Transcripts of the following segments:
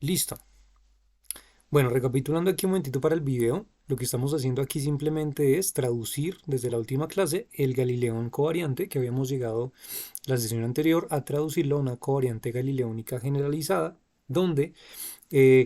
Listo. Bueno, recapitulando aquí un momentito para el video, lo que estamos haciendo aquí simplemente es traducir desde la última clase el Galileón covariante que habíamos llegado la sesión anterior a traducirlo a una covariante galileónica generalizada, donde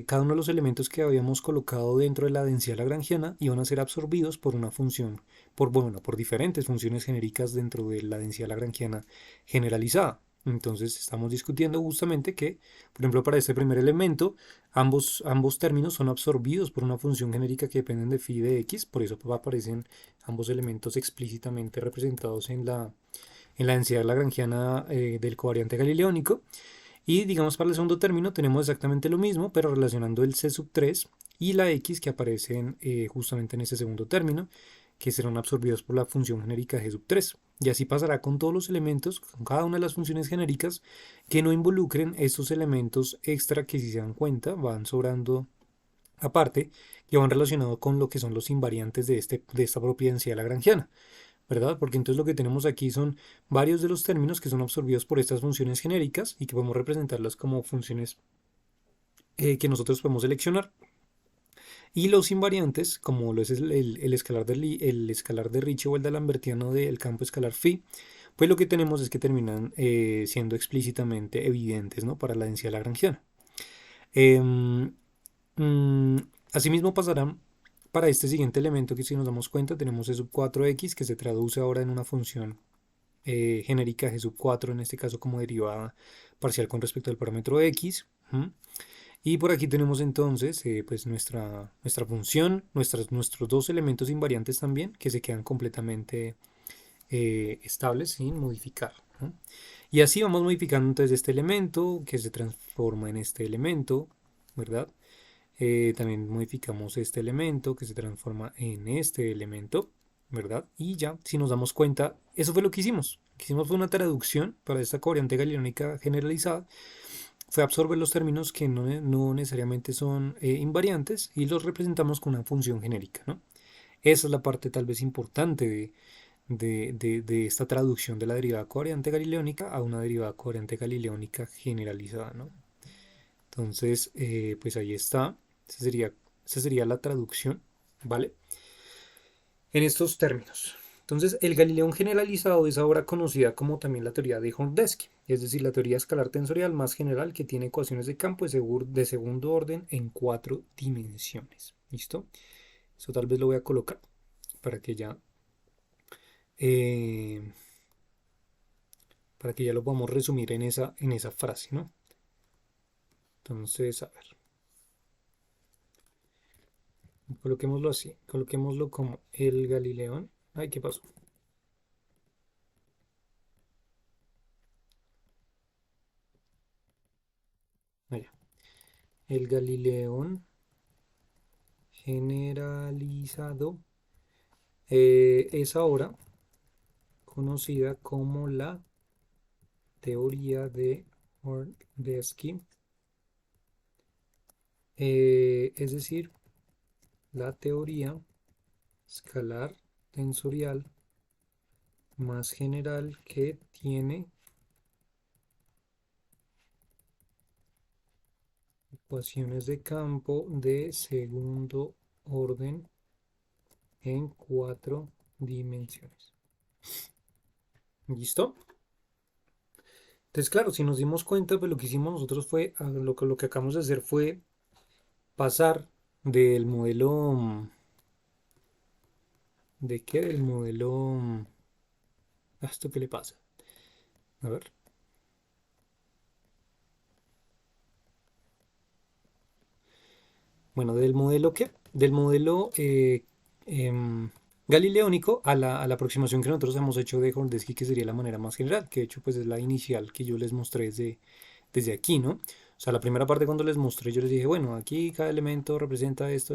cada uno de los elementos que habíamos colocado dentro de la densidad lagrangiana iban a ser absorbidos por una función, por diferentes funciones genéricas dentro de la densidad lagrangiana generalizada. Entonces estamos discutiendo justamente que, por ejemplo, para este primer elemento, ambos términos son absorbidos por una función genérica que dependen de phi de x, por eso aparecen ambos elementos explícitamente representados en la densidad lagrangiana del covariante galileónico. Y digamos para el segundo término tenemos exactamente lo mismo, pero relacionando el C sub 3 y la X que aparecen justamente en ese segundo término, que serán absorbidos por la función genérica G sub 3. Y así pasará con todos los elementos, con cada una de las funciones genéricas que no involucren estos elementos extra que si se dan cuenta van sobrando aparte, que van relacionados con lo que son los invariantes de esta propia densidad lagrangiana. ¿Verdad? Porque entonces lo que tenemos aquí son varios de los términos que son absorbidos por estas funciones genéricas y que podemos representarlas como funciones que nosotros podemos seleccionar. Y los invariantes, como lo es el escalar el escalar de Ricci o el de Lambertiano del campo escalar phi, pues lo que tenemos es que terminan siendo explícitamente evidentes, ¿no? Para la densidad lagrangiana. Em, mm, Asimismo pasarán para este siguiente elemento que si nos damos cuenta tenemos E sub 4x que se traduce ahora en una función genérica G sub 4, en este caso como derivada parcial con respecto al parámetro X. Y por aquí tenemos entonces pues nuestra función, nuestros dos elementos invariantes también, que se quedan completamente estables sin modificar. ¿No? Y así vamos modificando entonces este elemento que se transforma en este elemento, ¿verdad? También modificamos este elemento que se transforma en este elemento, ¿verdad? Y ya, si nos damos cuenta, eso fue lo que hicimos. Lo que hicimos fue una traducción para esta covariante galileónica generalizada. Fue absorber los términos que no necesariamente son invariantes y los representamos con una función genérica, ¿no? Esa es la parte tal vez importante de esta traducción de la derivada covariante galileónica a una derivada covariante galileónica generalizada, ¿no? Entonces, pues ahí está. Esa sería la traducción, ¿vale? En estos términos. Entonces, el Galileón generalizado es ahora conocida como también la teoría de Horndeski, es decir, la teoría escalar tensorial más general que tiene ecuaciones de campo de segundo orden en 4 dimensiones. ¿Listo? Eso tal vez lo voy a colocar para que ya, eh, para que ya lo podamos resumir en esa frase, ¿no? Entonces, a ver, coloquémoslo así, coloquémoslo como el Galileón. Ay, ¿qué pasó? Allá. El Galileón generalizado es ahora conocida como la teoría de Horndeski, es decir, la teoría escalar tensorial más general que tiene ecuaciones de campo de segundo orden en 4 dimensiones. ¿Listo? Entonces, claro, si nos dimos cuenta, pues lo que hicimos nosotros fue, lo que acabamos de hacer fue pasar del modelo, ¿de qué? Del modelo, ¿esto qué le pasa? A ver, bueno, ¿del modelo qué? Del modelo galileónico a la aproximación que nosotros hemos hecho de Horndeski, que sería la manera más general, que de hecho pues es la inicial que yo les mostré desde aquí, ¿no? O sea, la primera parte cuando les mostré, yo les dije, bueno, aquí cada elemento representa esto.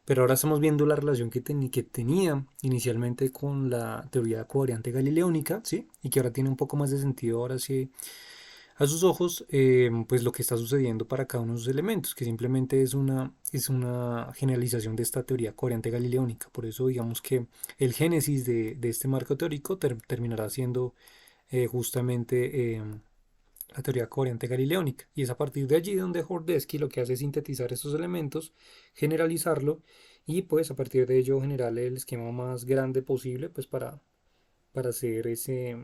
Pero ahora estamos viendo la relación que tenía inicialmente con la teoría covariante galileónica, ¿sí? Y que ahora tiene un poco más de sentido, ahora sí, a sus ojos, pues lo que está sucediendo para cada uno de sus elementos, que simplemente es una generalización de esta teoría covariante galileónica. Por eso, digamos que el génesis de este marco teórico terminará siendo justamente la teoría covariante galileónica. Y es a partir de allí donde Hordesky lo que hace es sintetizar estos elementos, generalizarlo y pues a partir de ello generar el esquema más grande posible pues para hacer ese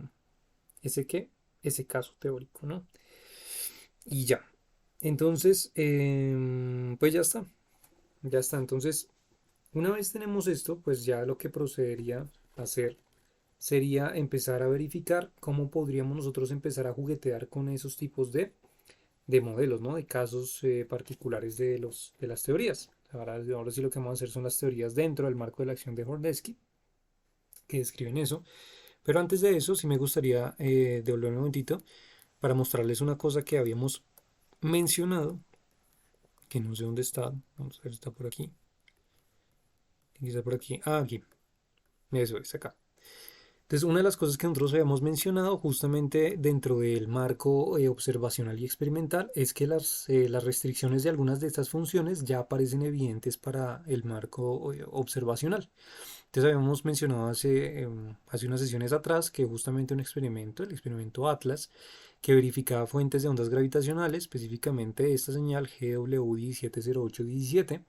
qué, ese caso teórico, ¿no? Y ya. Entonces, pues ya está. Entonces, una vez tenemos esto, pues ya lo que procedería a hacer sería empezar a verificar cómo podríamos nosotros empezar a juguetear con esos tipos de modelos, ¿no? De casos particulares de las teorías. Ahora sí lo que vamos a hacer son las teorías dentro del marco de la acción de Hordesky, que describen eso. Pero antes de eso, sí me gustaría devolver un momentito para mostrarles una cosa que habíamos mencionado, que no sé dónde está. Vamos a ver, está por aquí. Tiene que estar por aquí. Ah, aquí. Eso es, acá. Entonces, una de las cosas que nosotros habíamos mencionado justamente dentro del marco observacional y experimental es que las restricciones de algunas de estas funciones ya aparecen evidentes para el marco observacional. Entonces, habíamos mencionado hace unas sesiones atrás que justamente un experimento, el experimento Atlas, que verificaba fuentes de ondas gravitacionales, específicamente esta señal GW170817,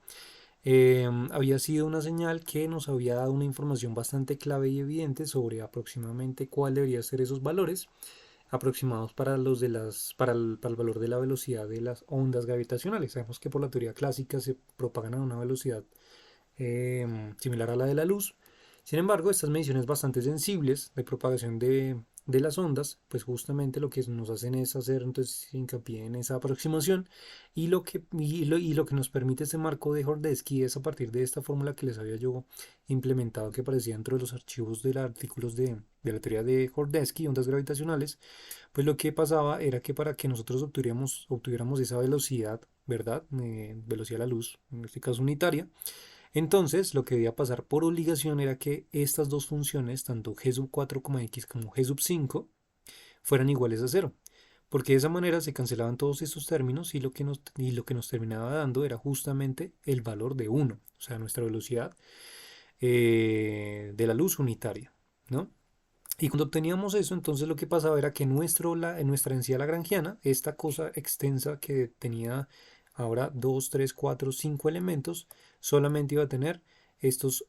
había sido una señal que nos había dado una información bastante clave y evidente sobre aproximadamente cuál debería ser esos valores aproximados para para el valor de la velocidad de las ondas gravitacionales. Sabemos que por la teoría clásica se propagan a una velocidad similar a la de la luz. Sin embargo, estas mediciones bastante sensibles de propagación de las ondas, pues justamente lo que nos hacen es hacer entonces hincapié en esa aproximación y lo que nos permite este marco de Hordesky es a partir de esta fórmula que les había yo implementado que aparecía dentro de los archivos de los artículos de la teoría de Hordesky, ondas gravitacionales, pues lo que pasaba era que para que nosotros obtuviéramos esa velocidad, ¿verdad? Velocidad de la luz, en este caso unitaria, entonces, lo que debía pasar por obligación era que estas dos funciones, tanto g sub 4,x como g sub 5, fueran iguales a cero. Porque de esa manera se cancelaban todos estos términos y lo que nos terminaba dando era justamente el valor de 1, o sea, nuestra velocidad de la luz unitaria, ¿no? Y cuando obteníamos eso, entonces lo que pasaba era que en nuestra densidad lagrangiana, esta cosa extensa que tenía ahora 2, 3, 4, 5 elementos, solamente iba a tener estos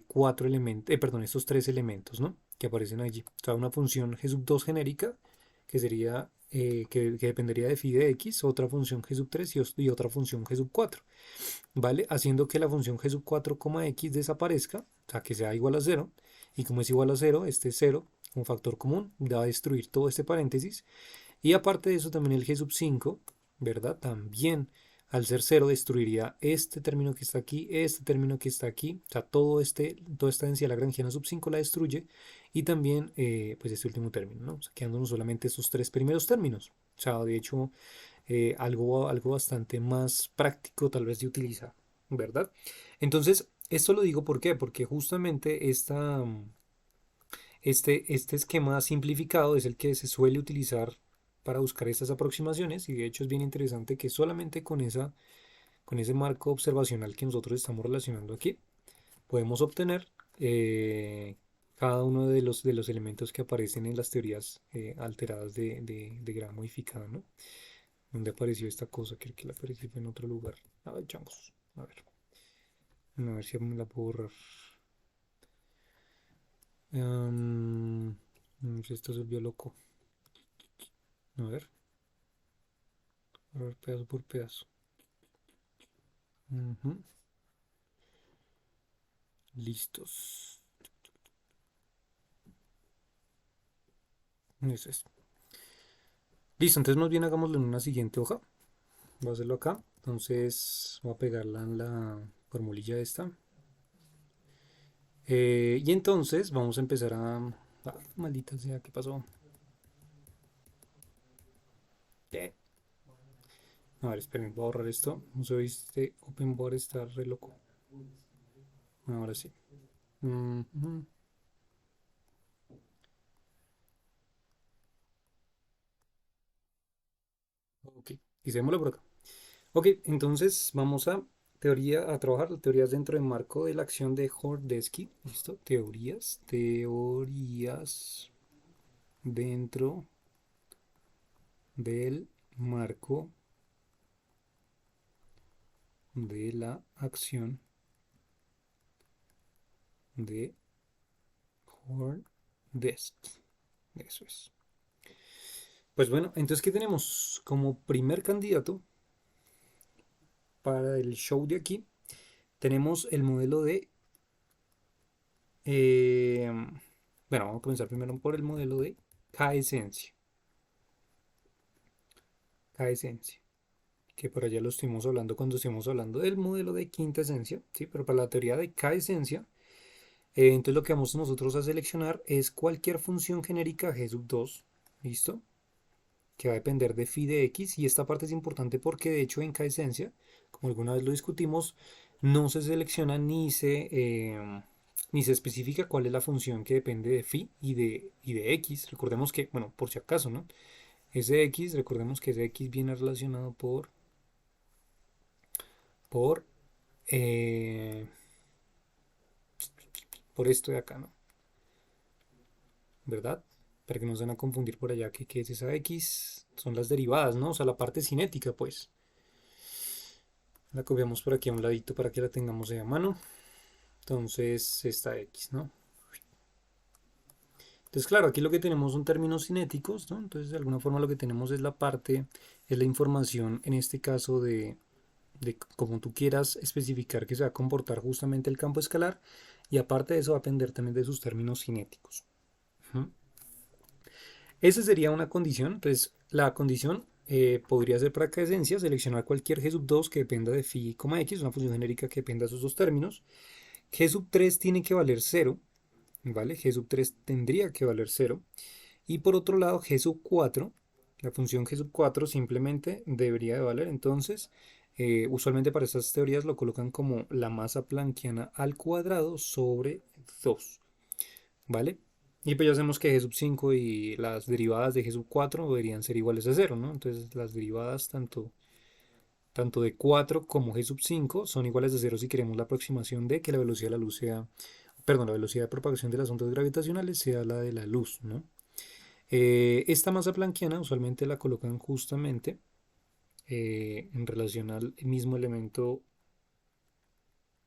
cuatro elementos, perdón, estos tres elementos, ¿no? Que aparecen allí. O sea, una función g sub 2 genérica, que sería, que dependería de phi de x, otra función g sub 3 y otra función g sub 4, ¿vale? Haciendo que la función g sub 4, x desaparezca, o sea, que sea igual a cero. Y como es igual a cero, este cero un factor común, va a destruir todo este paréntesis. Y aparte de eso, también el g sub 5, ¿verdad? También al ser cero destruiría este término que está aquí, este término que está aquí, o sea, toda esta densidad lagrangiana sub 5 la destruye y también pues este último término, ¿no? O sea, quedándonos solamente estos tres primeros términos. O sea, de hecho, algo bastante más práctico tal vez de utilizar, ¿verdad? Entonces, esto lo digo ¿por qué? Porque justamente este esquema simplificado es el que se suele utilizar para buscar estas aproximaciones y de hecho es bien interesante que solamente con ese marco observacional que nosotros estamos relacionando aquí podemos obtener cada uno de los elementos que aparecen en las teorías alteradas de grado modificado, ¿no? ¿Dónde apareció esta cosa? Creo que la apareció en otro lugar. Ay, changos. A ver si me la puedo borrar. Esto se volvió loco. A ver, pedazo por pedazo. Ujú. Listos. Eso es. Listo, entonces más bien hagámoslo en una siguiente hoja. Voy a hacerlo acá. Entonces voy a pegarla en la formulilla esta. Y entonces vamos a empezar a... Ah, maldita sea, ¿qué pasó? ¿Qué? A ver, esperen, voy a borrar esto. Uso este open board, está re loco. Ahora sí. Ujú. Ok, y por acá. Ok, entonces vamos a trabajar las teorías dentro del marco de la acción de Hordesky. ¿Listo? Teorías dentro del marco de la acción de Horndesk. Eso es. Pues bueno, entonces, ¿qué tenemos como primer candidato para el show de aquí? Tenemos el modelo de... eh, bueno, vamos a comenzar primero por el modelo de K-esencia. K-esencia. Que por allá lo estuvimos hablando cuando estuvimos hablando del modelo de quinta esencia, ¿sí? Pero para la teoría de K-esencia, entonces lo que vamos nosotros a seleccionar es cualquier función genérica G sub 2, ¿listo? Que va a depender de phi de x, y esta parte es importante porque de hecho en K-esencia, como alguna vez lo discutimos, no se selecciona ni se especifica cuál es la función que depende de phi y de x. Recordemos que, bueno, por si acaso, ¿no? Ese x, recordemos que ese x viene relacionado por, eh, por esto de acá, ¿no? ¿Verdad? Para que no se van a confundir por allá que qué es esa x, son las derivadas, ¿no? O sea, la parte cinética, pues. La copiamos por aquí a un ladito para que la tengamos ahí a mano. Entonces, esta x, ¿no? Entonces, claro, aquí lo que tenemos son términos cinéticos, ¿no? Entonces, de alguna forma lo que tenemos es es la información, en este caso, de cómo tú quieras especificar que se va a comportar justamente el campo escalar, y aparte de eso va a depender también de sus términos cinéticos. ¿Mm? Esa sería una condición. Entonces, la condición podría ser para cada esencia seleccionar cualquier G sub 2 que dependa de phi, x, una función genérica que dependa de esos dos términos. G sub 3 tiene que valer 0, ¿vale? G sub 3 tendría que valer 0. Y por otro lado, G sub 4, la función G sub 4 simplemente debería de valer. Entonces, usualmente para estas teorías lo colocan como la masa planckiana al cuadrado sobre 2, ¿vale? Y pues ya sabemos que G sub 5 y las derivadas de G sub 4 deberían ser iguales a 0, ¿no? Entonces las derivadas tanto de 4 como G sub 5 son iguales a 0 si queremos la aproximación de que la velocidad de la luz sea, perdón, la velocidad de propagación de las ondas gravitacionales sea la de la luz, ¿no? Esta masa planckiana usualmente la colocan justamente en relación al mismo elemento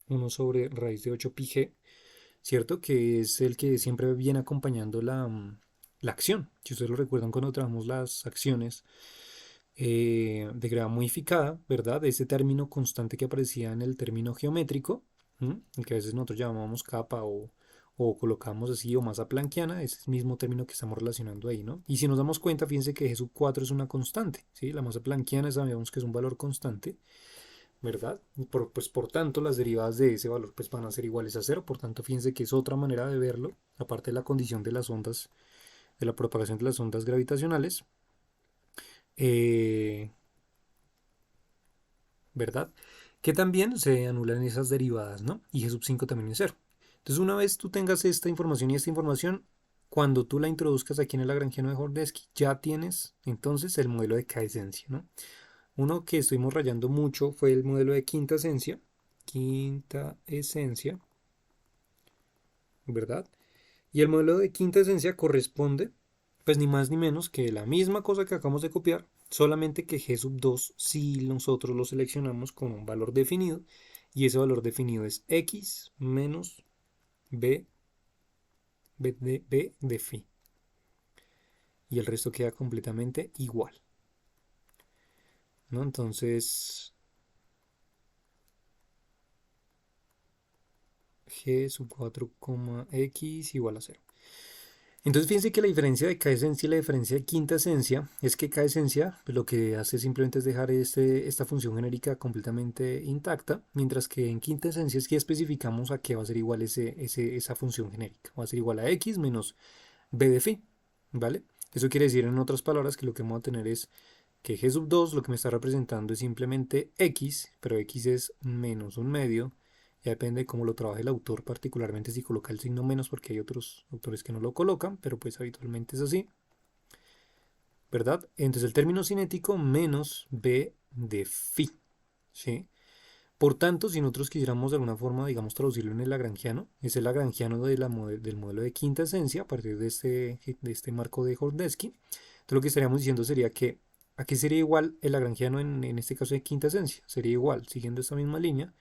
1 sobre raíz de 8 pi g, ¿cierto? Que es el que siempre viene acompañando la acción. Si ustedes lo recuerdan cuando trabajamos las acciones de gravedad modificada, ¿verdad? Ese término constante que aparecía en el término geométrico, el que a veces nosotros llamábamos capa o colocamos así, o masa planckiana, es el mismo término que estamos relacionando ahí, ¿no? Y si nos damos cuenta, fíjense que G sub 4 es una constante, ¿sí? La masa planckiana sabemos que es un valor constante, ¿verdad? Pues por tanto, las derivadas de ese valor pues van a ser iguales a cero. Por tanto, fíjense que es otra manera de verlo, aparte de la condición de las ondas, de la propagación de las ondas gravitacionales, eh, ¿verdad? Que también se anulan esas derivadas, ¿no? Y G sub 5 también es cero. Entonces, una vez tú tengas esta información y esta información, cuando tú la introduzcas aquí en el lagrangiano de Horndesk, ya tienes entonces el modelo de K-esencia, ¿no? Uno que estuvimos rayando mucho fue el modelo de quinta esencia, ¿verdad? Y el modelo de quinta esencia corresponde, pues ni más ni menos que la misma cosa que acabamos de copiar, solamente que G sub 2 si nosotros lo seleccionamos con un valor definido, y ese valor definido es x menos b de phi, y el resto queda completamente igual, ¿no? Entonces G sub 4, x igual a 0. Entonces fíjense que la diferencia de cada esencia y la diferencia de quinta esencia es que cada esencia pues, lo que hace simplemente es dejar esta función genérica completamente intacta, mientras que en quinta esencia es que especificamos a qué va a ser igual esa función genérica. Va a ser igual a x menos b de phi, ¿vale? Eso quiere decir en otras palabras que lo que vamos a tener es que g sub 2 lo que me está representando es simplemente x, pero x es menos un medio. Ya depende de cómo lo trabaje el autor, particularmente si coloca el signo menos, porque hay otros autores que no lo colocan, pero pues habitualmente es así, ¿verdad? Entonces el término cinético menos b de phi, ¿sí? Por tanto, si nosotros quisiéramos de alguna forma, digamos, traducirlo en el lagrangiano, es el lagrangiano del modelo de quinta esencia a partir de este marco de Horndesk. Entonces lo que estaríamos diciendo sería que ¿A qué sería igual el lagrangiano en este caso de quinta esencia? Sería igual, siguiendo esta misma línea,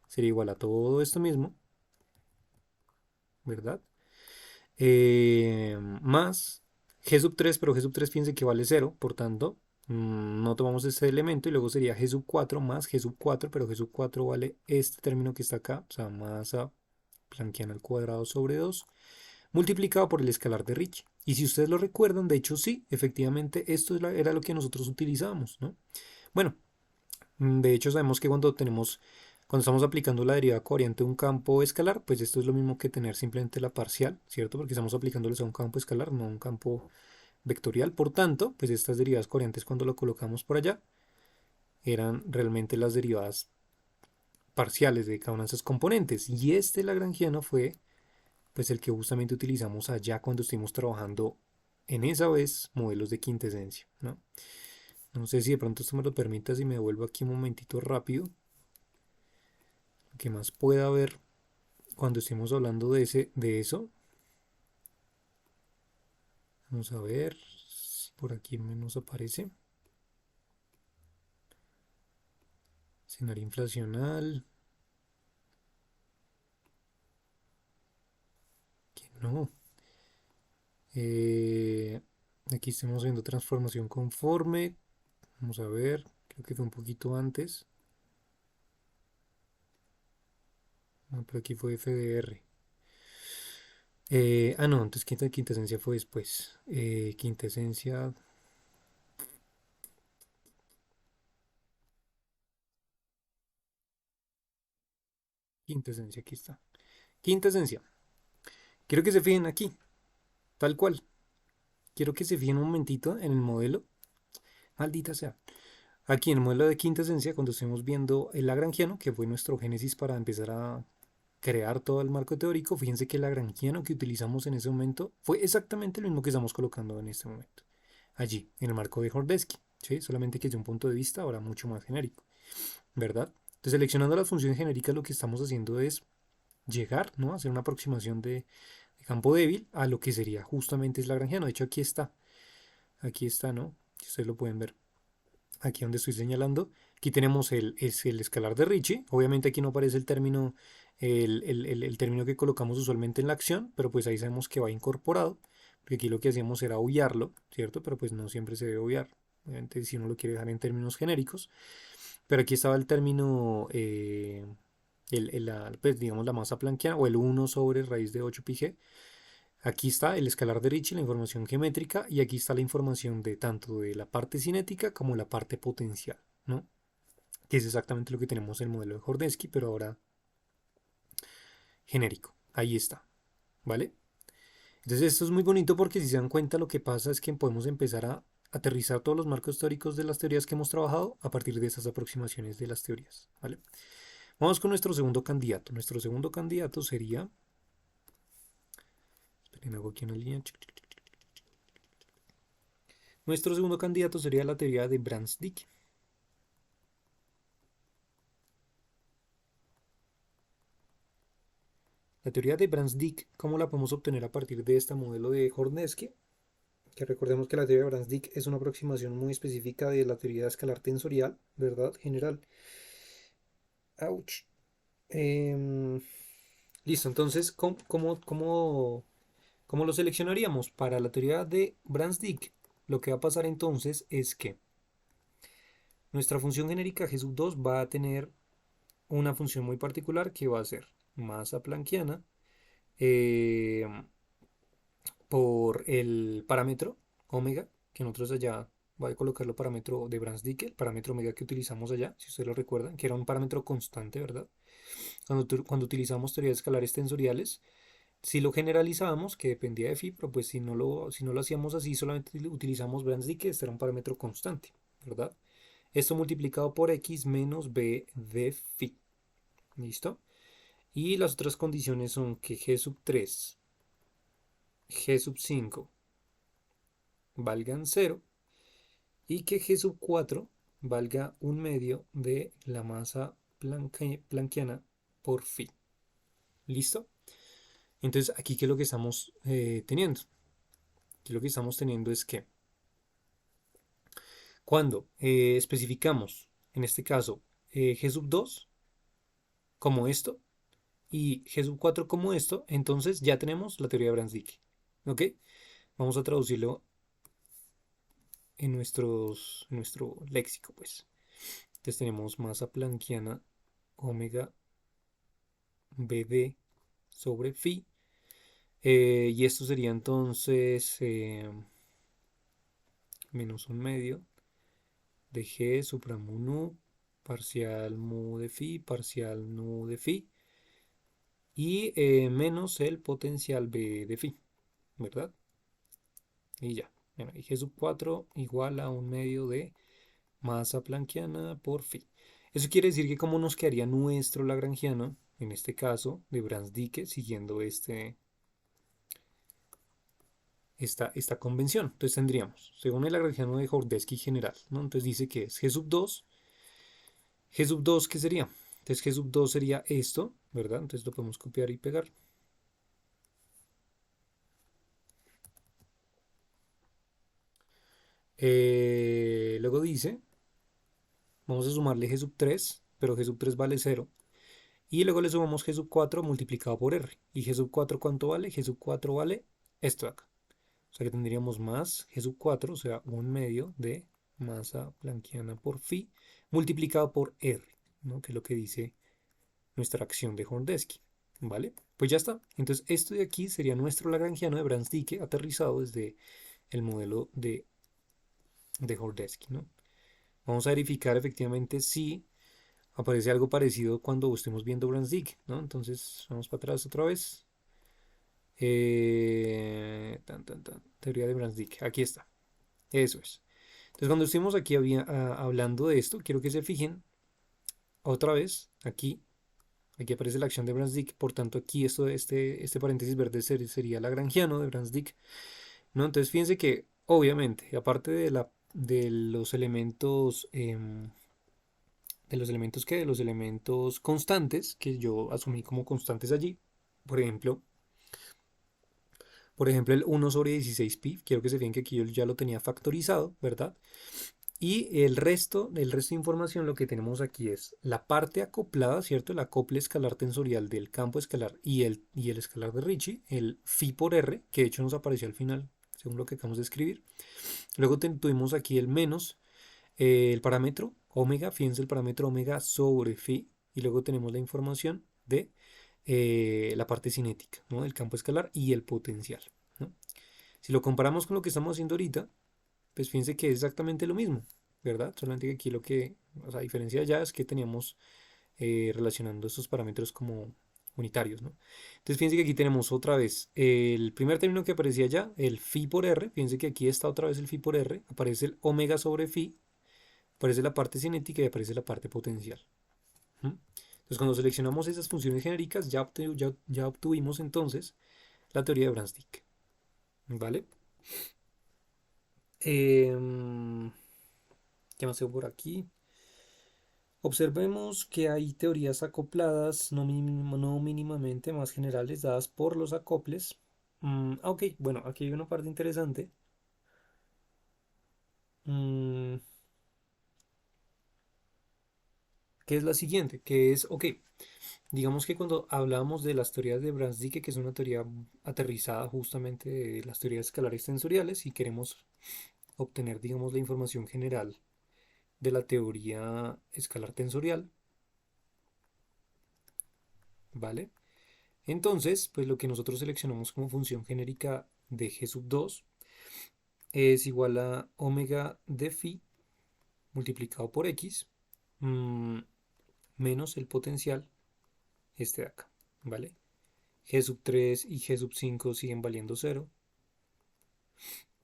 sería igual a todo esto mismo, ¿verdad? Más g sub 3, pero g sub 3 piense que vale cero, por tanto, no tomamos este elemento y luego sería g sub 4 más g sub 4, pero g sub 4 vale este término que está acá, o sea, masa planckiana al cuadrado sobre 2, multiplicado por el escalar de Ricci. Y si ustedes lo recuerdan, de hecho sí, efectivamente esto era lo que nosotros utilizábamos, ¿no? Bueno, de hecho sabemos que cuando estamos aplicando la derivada covariante de un campo escalar, pues esto es lo mismo que tener simplemente la parcial, ¿cierto? Porque estamos aplicándoles a un campo escalar, no a un campo vectorial. Por tanto, pues estas derivadas covariantes cuando lo colocamos por allá, eran realmente las derivadas parciales de cada una de esas componentes. Y este lagrangiano fue pues el que justamente utilizamos allá cuando estuvimos trabajando en esa vez modelos de quinta esencia, ¿no? No sé si de pronto esto me lo permita, si me vuelvo aquí un momentito rápido, que más pueda ver cuando estemos hablando de eso. Vamos a ver si por aquí nos aparece. Escenario inflacional. Que no. Eh, Aquí estamos viendo transformación conforme. Vamos a ver. Creo que fue un poquito antes. No, pero aquí fue FDR. No, entonces quinta esencia fue después. Quinta esencia. Quinta esencia, aquí está. Quinta esencia. Quiero que se fijen aquí, tal cual. Quiero que se fijen un momentito en el modelo. Maldita sea. Aquí en el modelo de quinta esencia, cuando estemos viendo el lagrangiano, que fue nuestro génesis para empezar a crear todo el marco teórico, fíjense que el lagrangiano que utilizamos en ese momento fue exactamente lo mismo que estamos colocando en este momento. Allí, en el marco de Hordesky, ¿sí? Solamente que desde un punto de vista ahora mucho más genérico, ¿verdad? Entonces, seleccionando las funciones genéricas, lo que estamos haciendo es llegar, ¿no? A hacer una aproximación de campo débil a lo que sería justamente es lagrangiano. De hecho, aquí está, ¿no? Si ustedes lo pueden ver aquí donde estoy señalando. Aquí tenemos el escalar de Ricci. Obviamente aquí no aparece el término que colocamos usualmente en la acción, pero pues ahí sabemos que va incorporado, porque aquí lo que hacíamos era obviarlo, ¿cierto? Pero pues no siempre se debe obviar. Obviamente si uno lo quiere dejar en términos genéricos. Pero aquí estaba el término, pues, digamos la masa planckiana o el 1 sobre raíz de 8 pi g. Aquí está el escalar de Ricci, la información geométrica, y aquí está la información de tanto de la parte cinética como la parte potencial, ¿no? Que es exactamente lo que tenemos en el modelo de Hordensky, pero ahora genérico. Ahí está, ¿vale? Entonces esto es muy bonito porque si se dan cuenta lo que pasa es que podemos empezar a aterrizar todos los marcos teóricos de las teorías que hemos trabajado a partir de esas aproximaciones de las teorías, ¿vale? Vamos con nuestro segundo candidato. Nuestro segundo candidato sería, esperen, hago aquí una línea. Nuestro segundo candidato sería la teoría de Brans-Dicke. La teoría de Brans-Dicke, ¿cómo la podemos obtener a partir de este modelo de Hornesky? Que recordemos que la teoría de Brans-Dicke es una aproximación muy específica de la teoría escalar tensorial, ¿verdad? General. Ouch. Listo, entonces, ¿cómo lo seleccionaríamos? Para la teoría de Brans-Dicke, lo que va a pasar entonces es que nuestra función genérica G sub 2 va a tener una función muy particular que va a ser masa planckiana eh, por el parámetro omega, que nosotros allá voy a colocarlo parámetro de Brans-Dicke, el parámetro omega que utilizamos allá, si ustedes lo recuerdan, que era un parámetro constante, ¿verdad? Cuando utilizamos teorías escalares tensoriales, si lo generalizábamos, que dependía de phi, pero pues si no lo hacíamos así, solamente utilizamos Brans-Dicke, este era un parámetro constante, ¿verdad? Esto multiplicado por x menos b de phi. ¿Listo? Y las otras condiciones son que g sub 3, g sub 5 valgan cero y que g sub 4 valga un medio de la masa planckiana por phi. ¿Listo? Entonces, aquí, ¿qué es lo que estamos teniendo? Aquí lo que estamos teniendo es que Cuando especificamos, en este caso, G sub 2 como esto y G sub 4 como esto, entonces ya tenemos la teoría de Brans-Dicke. ¿Ok? Vamos a traducirlo en nuestro léxico, pues. Entonces tenemos masa planckiana omega BD sobre phi. Y esto sería entonces menos un medio de G supramu nu parcial mu de phi parcial nu de phi y menos el potencial B de phi, ¿verdad? Y ya. Bueno, y G sub 4 igual a un medio de masa planckiana por phi. Eso quiere decir que como nos quedaría nuestro lagrangiano, en este caso de Brans-Dicke, siguiendo esta convención. Entonces tendríamos, según el lagrangiano de Jourdeschi general, ¿no? Entonces dice que es G sub 2. G sub 2, ¿qué sería? Entonces G sub 2 sería esto, ¿verdad? Entonces lo podemos copiar y pegar. Luego dice, vamos a sumarle G sub 3, pero G sub 3 vale 0. Y luego le sumamos G sub 4 multiplicado por R. ¿Y G sub 4 cuánto vale? G sub 4 vale esto de acá. O sea que tendríamos más G sub 4, o sea, un medio de masa planckiana por phi multiplicado por R, ¿no? Que es lo que dice nuestra acción de Jourdeschi. ¿Vale? Pues ya está. Entonces esto de aquí sería nuestro lagrangiano de Brans-Dicke aterrizado desde el modelo de Jourdeschi, ¿no? Vamos a verificar efectivamente si aparece algo parecido cuando estemos viendo Brans-Dicke, ¿no? Entonces vamos para atrás otra vez. Teoría de Brans-Dicke. Aquí está. Eso es. Entonces cuando estemos aquí hablando de esto, quiero que se fijen otra vez aquí. Aquí aparece la acción de Brans-Dicke, por tanto aquí este paréntesis verde sería lagrangiano de Brans-Dicke, ¿no? Entonces fíjense que obviamente, aparte de los elementos que, de los elementos constantes que yo asumí como constantes allí, por ejemplo, el 1 sobre 16 pi, quiero que se fijen que aquí yo ya lo tenía factorizado, ¿verdad? Y el resto de información lo que tenemos aquí es la parte acoplada, ¿cierto? El acople escalar tensorial del campo escalar y el escalar de Ricci, el phi por r, que de hecho nos apareció al final, según lo que acabamos de escribir. Luego tuvimos aquí el menos, el parámetro omega, fíjense el parámetro omega sobre phi, y luego tenemos la información de la parte cinética, ¿no? El campo escalar y el potencial, ¿no? Si lo comparamos con lo que estamos haciendo ahorita, pues fíjense que es exactamente lo mismo, ¿verdad? Solamente que aquí o sea, a diferencia de allá es que teníamos relacionando estos parámetros como unitarios, ¿no? Entonces fíjense que aquí tenemos otra vez el primer término que aparecía allá, el phi por r, fíjense que aquí está otra vez el phi por r, aparece el omega sobre phi, aparece la parte cinética y aparece la parte potencial. Entonces cuando seleccionamos esas funciones genéricas ya obtuvimos entonces la teoría de Brans-Dicke, ¿vale? ¿Qué más tengo por aquí? Observemos que hay teorías acopladas no mínimamente más generales dadas por los acoples. Ok, bueno, aquí hay una parte interesante. mm, que es la siguiente, que es, ok, digamos que cuando hablamos de las teorías de Brans-Dicke, que es una teoría aterrizada justamente de las teorías escalares tensoriales, y queremos obtener, digamos, la información general de la teoría escalar tensorial, ¿vale? Entonces, pues lo que nosotros seleccionamos como función genérica de G sub 2 es igual a omega de phi multiplicado por x mm, menos el potencial este de acá, ¿vale? G sub 3 y G sub 5 siguen valiendo 0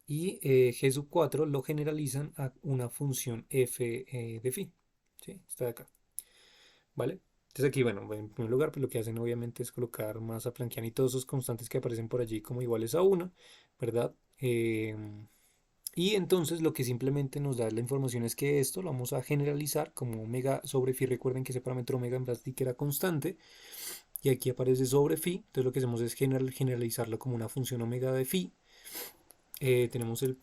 y G sub 4 lo generalizan a una función f de phi, ¿sí? Está de acá, ¿vale? Entonces aquí, bueno, en primer lugar, pues lo que hacen obviamente es colocar masa planckiana y todos esos constantes que aparecen por allí como iguales a 1, ¿verdad? Y entonces lo que simplemente nos da la información es que esto lo vamos a generalizar como omega sobre phi. Recuerden que ese parámetro omega en Brans-Dicke era constante y aquí aparece sobre phi. Entonces lo que hacemos es generalizarlo como una función omega de phi. Tenemos el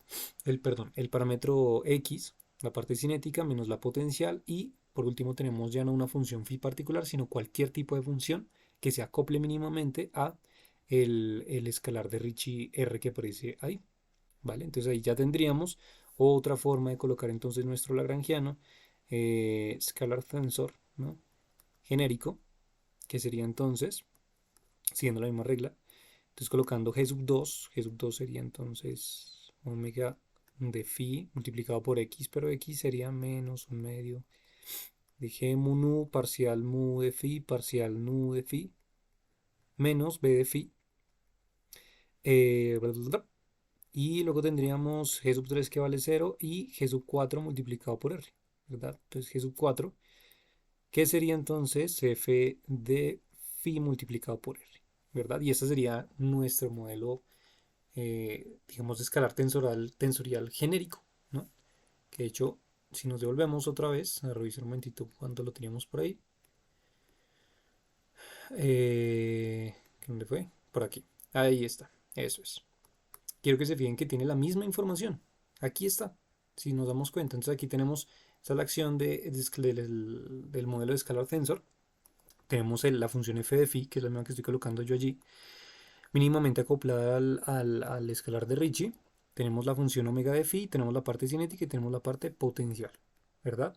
parámetro x. la parte cinética menos la potencial y por último tenemos ya no una función phi particular, sino cualquier tipo de función que se acople mínimamente a el escalar de Ricci R que aparece ahí, ¿vale? Entonces ahí ya tendríamos otra forma de colocar entonces nuestro lagrangiano scalar tensor, ¿no? Genérico, que sería entonces, siguiendo la misma regla, entonces colocando G sub 2 sería entonces omega de phi multiplicado por x, pero x sería menos un medio de g mu nu parcial mu de phi parcial nu de phi menos b de phi. Bla, bla, bla. Y luego tendríamos g sub 3 que vale 0 y g sub 4 multiplicado por r, ¿verdad? Entonces g sub 4, que sería entonces f de phi multiplicado por r, ¿verdad? Y este sería nuestro modelo, digamos, de escalar tensorial genérico, ¿no? Que de hecho, si nos devolvemos otra vez, a revisar un momentito cuánto lo teníamos por ahí. ¿Dónde fue? Por aquí. Ahí está. Eso es. Quiero que se fijen que tiene la misma información. Aquí está. Si nos damos cuenta, entonces aquí tenemos, esta es la acción del modelo de escalar tensor. Tenemos la función f de phi, que es la misma que estoy colocando yo allí, mínimamente acoplada al escalar de Ricci. Tenemos la función omega de phi, tenemos la parte cinética y tenemos la parte potencial, ¿verdad?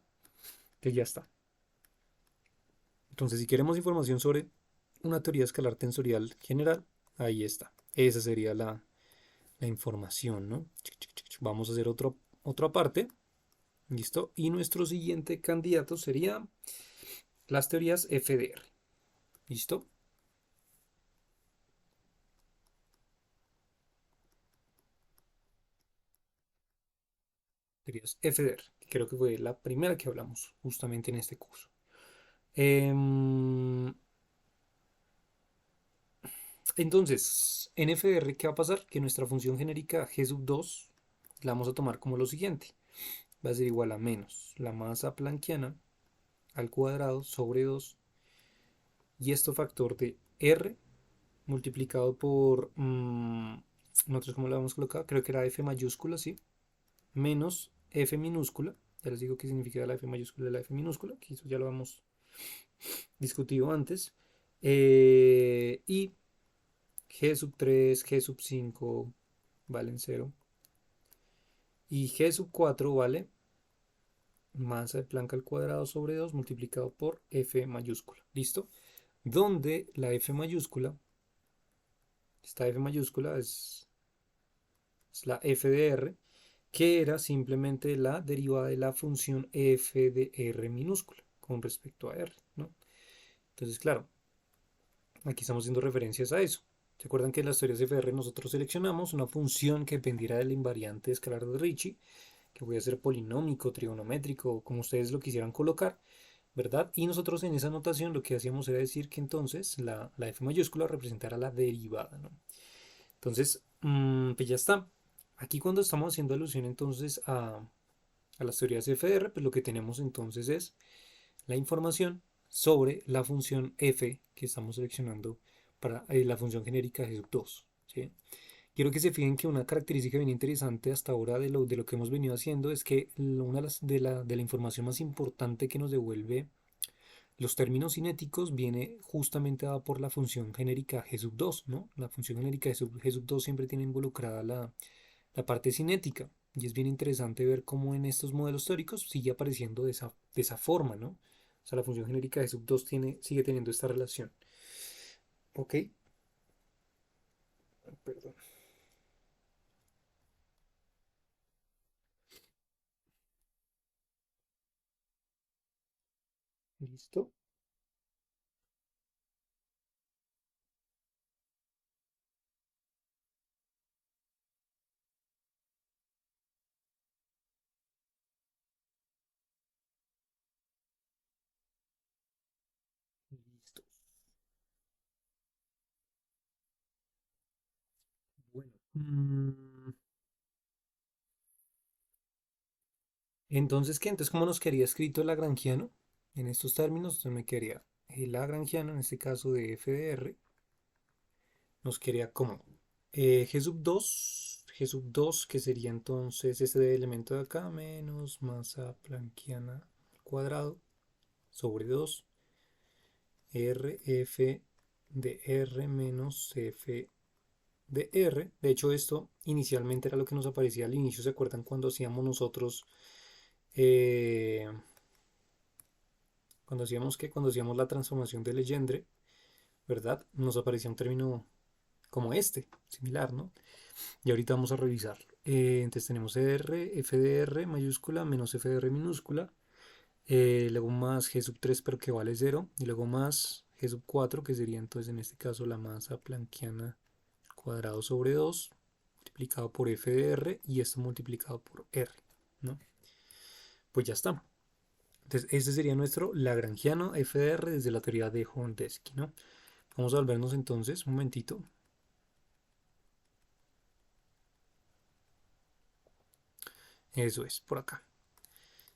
Que ya está. Entonces, si queremos información sobre una teoría escalar tensorial general, ahí está. Esa sería la información, ¿no? Vamos a hacer otra parte. ¿Listo? Y nuestro siguiente candidato sería las teorías FDR. ¿Listo? Teorías FDR, que creo que fue la primera que hablamos justamente en este curso. Entonces, en FDR, ¿qué va a pasar? Que nuestra función genérica G sub 2 la vamos a tomar como lo siguiente. Va a ser igual a menos la masa planckiana al cuadrado sobre 2 y esto factor de R multiplicado por, nosotros cómo lo vamos a colocar, creo que era F mayúscula, ¿sí? Menos F minúscula, ya les digo qué significa la F mayúscula y la F minúscula, que eso ya lo hemos discutido antes, y G sub 3, G sub 5 valen 0, y G sub 4 vale masa de Planck al cuadrado sobre 2 multiplicado por F mayúscula, ¿listo? Donde la F mayúscula, esta F mayúscula es la F de R, que era simplemente la derivada de la función f de r minúscula con respecto a r, ¿no? Entonces, claro, aquí estamos haciendo referencias a eso. ¿Se acuerdan que en las teorías de FR nosotros seleccionamos una función que dependiera del invariante escalar de Ricci, que puede ser polinómico, trigonométrico, como ustedes lo quisieran colocar, ¿verdad? Y nosotros en esa notación lo que hacíamos era decir que entonces la f mayúscula representara la derivada, ¿no? Entonces, pues ya está. Aquí cuando estamos haciendo alusión entonces a las teorías FR, pues lo que tenemos entonces es la información sobre la función f que estamos seleccionando para la función genérica g sub 2. ¿Sí? Quiero que se fijen que una característica bien interesante hasta ahora de lo que hemos venido haciendo es que una de la información más importante que nos devuelve los términos cinéticos viene justamente dada por la función genérica g sub 2, ¿no? La función genérica g sub 2 siempre tiene involucrada la parte cinética. Y es bien interesante ver cómo en estos modelos teóricos sigue apareciendo de esa forma, ¿no? O sea, la función genérica de sub 2 sigue teniendo esta relación. ¿Ok? Perdón. ¿Listo? Listo. Bueno. Entonces, ¿qué? Entonces, ¿cómo nos quedaría escrito el lagrangiano? En estos términos, entonces me quedaría el lagrangiano, en este caso de f de r, nos quedaría como g sub 2, G sub 2, que sería entonces este elemento de acá, menos masa planckiana al cuadrado sobre 2 RF de R menos F de R. De hecho, esto inicialmente era lo que nos aparecía al inicio. ¿Se acuerdan cuando hacíamos nosotros, eh, cuando hacíamos la transformación de Legendre, ¿verdad? Nos aparecía un término como este, similar, ¿no? Y ahorita vamos a revisarlo. Entonces tenemos R, F de R mayúscula menos F de R minúscula. Luego más G sub 3 pero que vale 0. Y luego más G sub 4 que sería entonces en este caso la masa planckiana cuadrado sobre 2 multiplicado por F de R y esto multiplicado por R, ¿no? Pues ya está. Entonces este sería nuestro lagrangiano F de R desde la teoría de Hondesky, ¿no? Vamos a volvernos entonces un momentito. Eso es, por acá.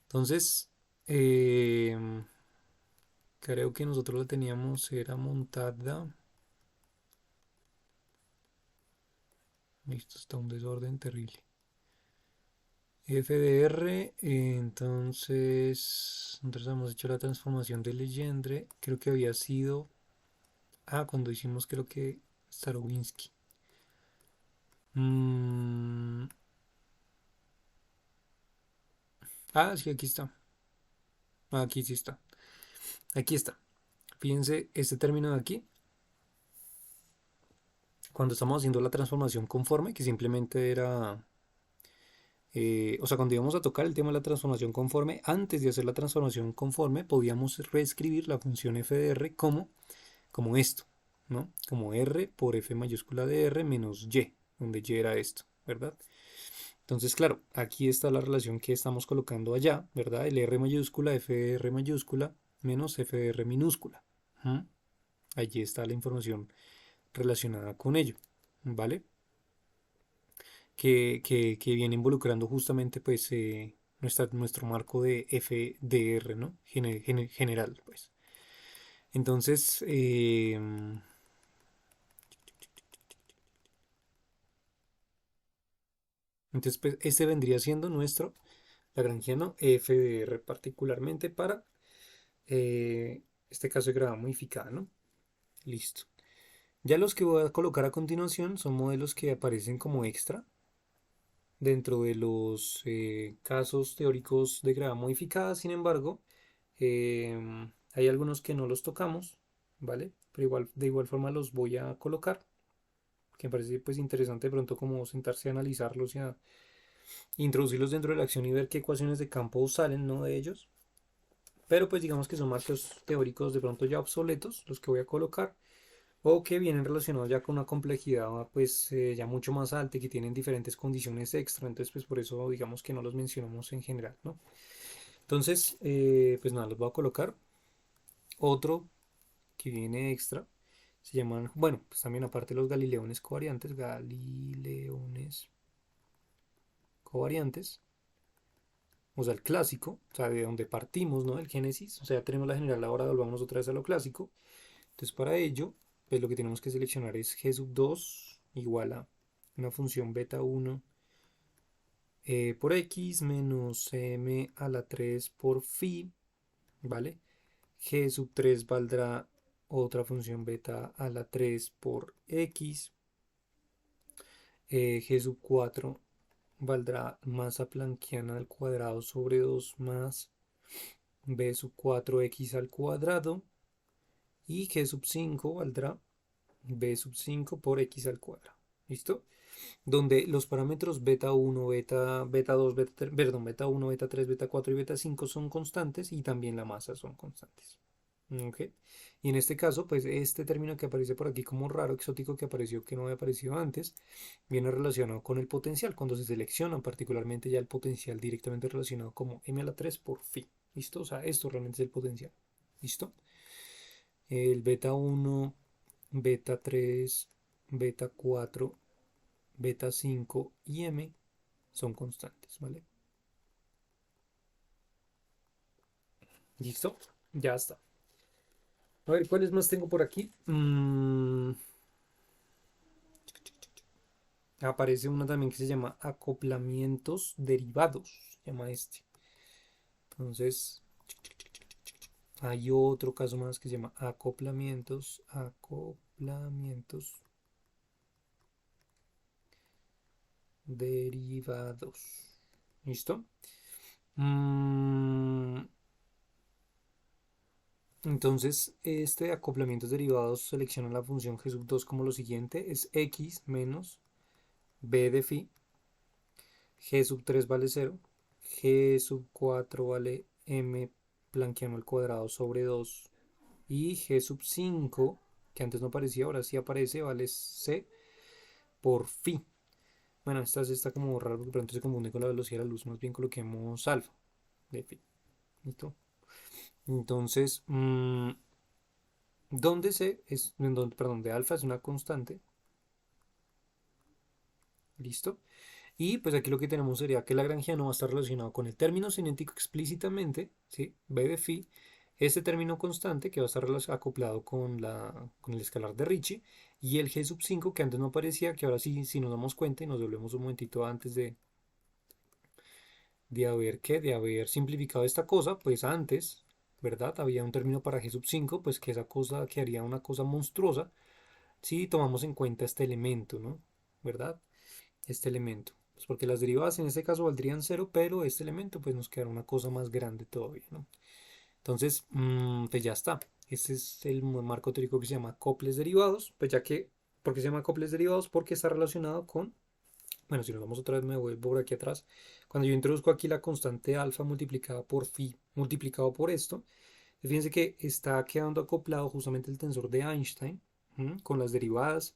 Entonces, creo que nosotros la teníamos, era montada. Listo, está un desorden terrible. FDR, entonces nosotros hemos hecho la transformación de Legendre, creo que había sido, cuando hicimos creo que Starobinsky. Mm, sí, aquí está. Aquí sí está. Aquí está. Fíjense este término de aquí, cuando estamos haciendo la transformación conforme, que simplemente era, o sea, cuando íbamos a tocar el tema de la transformación conforme, antes de hacer la transformación conforme, podíamos reescribir la función f de r como esto, ¿no? Como r por f mayúscula de r menos y, donde y era esto, ¿verdad? Entonces, claro, aquí está la relación que estamos colocando allá, ¿verdad? El r mayúscula, f de r mayúscula, menos f de r minúscula. ¿Mm? Allí está la información relacionada con ello, ¿vale? Que viene involucrando justamente pues nuestro marco de FDR, ¿no? General, pues. Entonces, pues, este vendría siendo nuestro lagrangiano FDR particularmente para este caso de gravedad modificada, ¿no? Listo. Ya los que voy a colocar a continuación son modelos que aparecen como extra dentro de los casos teóricos de gravedad modificada. Sin embargo, hay algunos que no los tocamos, ¿vale? Pero igual, de igual forma los voy a colocar, que me parece pues interesante de pronto como sentarse a analizarlos y a introducirlos dentro de la acción y ver qué ecuaciones de campo salen, ¿no? De ellos. Pero pues digamos que son marcos teóricos de pronto ya obsoletos los que voy a colocar o que vienen relacionados ya con una complejidad pues ya mucho más alta y que tienen diferentes condiciones extra, entonces pues por eso digamos que no los mencionamos en general, ¿no? Entonces, pues nada, los voy a colocar. Otro que viene extra se llaman, bueno, pues también aparte de los galileones covariantes, o sea, el clásico, o sea, de donde partimos, ¿no? El génesis, o sea, ya tenemos la general, ahora volvamos otra vez a lo clásico. Entonces, para ello, pues lo que tenemos que seleccionar es g sub 2 igual a una función beta 1 por x menos m a la 3 por phi, ¿vale? G sub 3 valdrá otra función beta a la 3 por x. G sub 4 valdrá masa planckiana al cuadrado sobre 2 más b sub 4x al cuadrado. Y G sub 5 valdrá b sub 5 por x al cuadrado. ¿Listo? Donde los parámetros beta 1, beta 2, beta 3, perdón, beta 1, beta 3, beta 4 y beta 5 son constantes y también la masa son constantes. ¿Ok? Y en este caso, pues este término que aparece por aquí como raro, exótico, que apareció, que no había aparecido antes, viene relacionado con el potencial, cuando se selecciona particularmente ya el potencial directamente relacionado como m a la 3 por phi. ¿Listo? O sea, esto realmente es el potencial. ¿Listo? El beta 1, beta 3, beta 4, beta 5 y m son constantes, ¿vale? ¿Listo? Ya está. A ver, ¿cuáles más tengo por aquí? Aparece una también que se llama acoplamientos derivados, se llama este. Entonces, hay otro caso más que se llama acoplamientos derivados. ¿Listo? Mm, entonces, este acoplamientos derivados selecciona la función g sub 2 como lo siguiente: es x menos b de phi, g sub 3 vale 0, g sub 4 vale m planquiano al cuadrado sobre 2 y g sub 5, que antes no aparecía, ahora sí aparece, vale c por phi. Bueno, esta sí está como raro porque pronto se confunde con la velocidad de la luz, más bien coloquemos alfa de phi. ¿Listo? Entonces, donde c es, perdón, de alfa es una constante. ¿Listo? Y pues aquí lo que tenemos sería que Lagrangiano va a estar relacionado con el término cinético explícitamente, ¿sí? B de phi, este término constante que va a estar acoplado con el escalar de Ricci, y el g sub 5 que antes no aparecía, que ahora sí, si nos damos cuenta y nos volvemos un momentito antes de haber simplificado esta cosa, pues antes, ¿verdad? Había un término para g sub 5, pues que esa cosa quedaría una cosa monstruosa si tomamos en cuenta este elemento, ¿no? ¿Verdad? Este elemento. Pues porque las derivadas en este caso valdrían cero, pero este elemento pues nos quedará una cosa más grande todavía, ¿no? Entonces, pues ya está. Este es el marco teórico que se llama acoples derivados, pues ya que, ¿por qué se llama acoples derivados? Porque está relacionado con, bueno, si nos vamos otra vez, me vuelvo por aquí atrás. Cuando yo introduzco aquí la constante alfa multiplicada por phi, multiplicado por esto, fíjense que está quedando acoplado justamente el tensor de Einstein, con las derivadas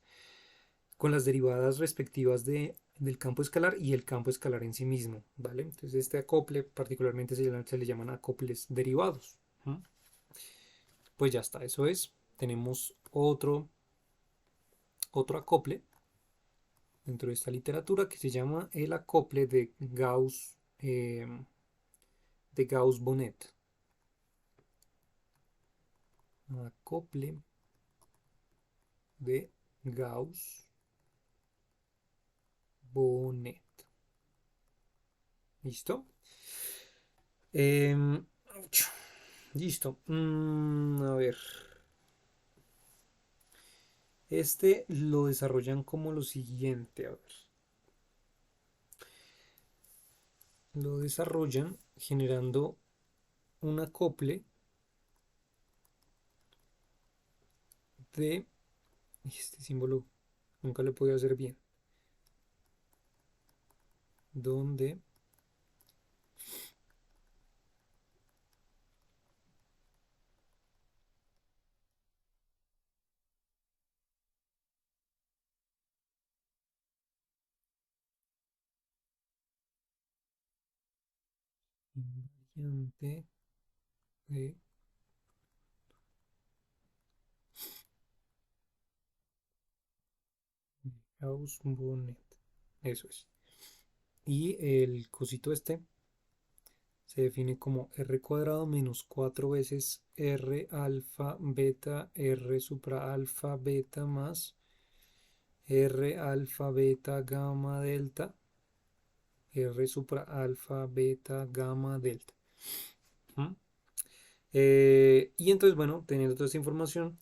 respectivas del campo escalar y el campo escalar en sí mismo, ¿vale? Entonces este acople particularmente se le llaman acoples derivados. Pues ya está, eso es. Tenemos otro acople dentro de esta literatura que se llama el acople de Gauss-Bonnet. Acople de Gauss-Bonnet. ¿Listo? Eh, listo. A ver. Este lo desarrollan como lo siguiente. A ver. Lo desarrollan generando un acople de... Este símbolo nunca lo he podido hacer bien. Donde invariante de Gauss-Bonnet. Eso es. Y el cosito este se define como r cuadrado menos 4 veces r alfa beta r supra alfa beta más r alfa beta gamma delta r supra alfa beta gamma delta. ¿Mm? Y entonces, bueno, teniendo toda esta información,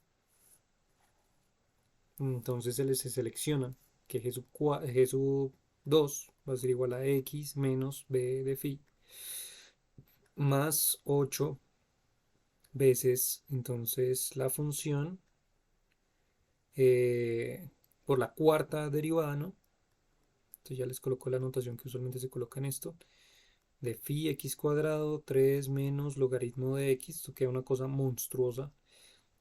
entonces se selecciona que G sub 2 va a ser igual a x menos b de phi más 8 veces entonces la función eh, por la cuarta derivada, ¿no? Entonces ya les coloco la notación que usualmente se coloca en esto, de phi x cuadrado 3 menos logaritmo de x, esto queda una cosa monstruosa.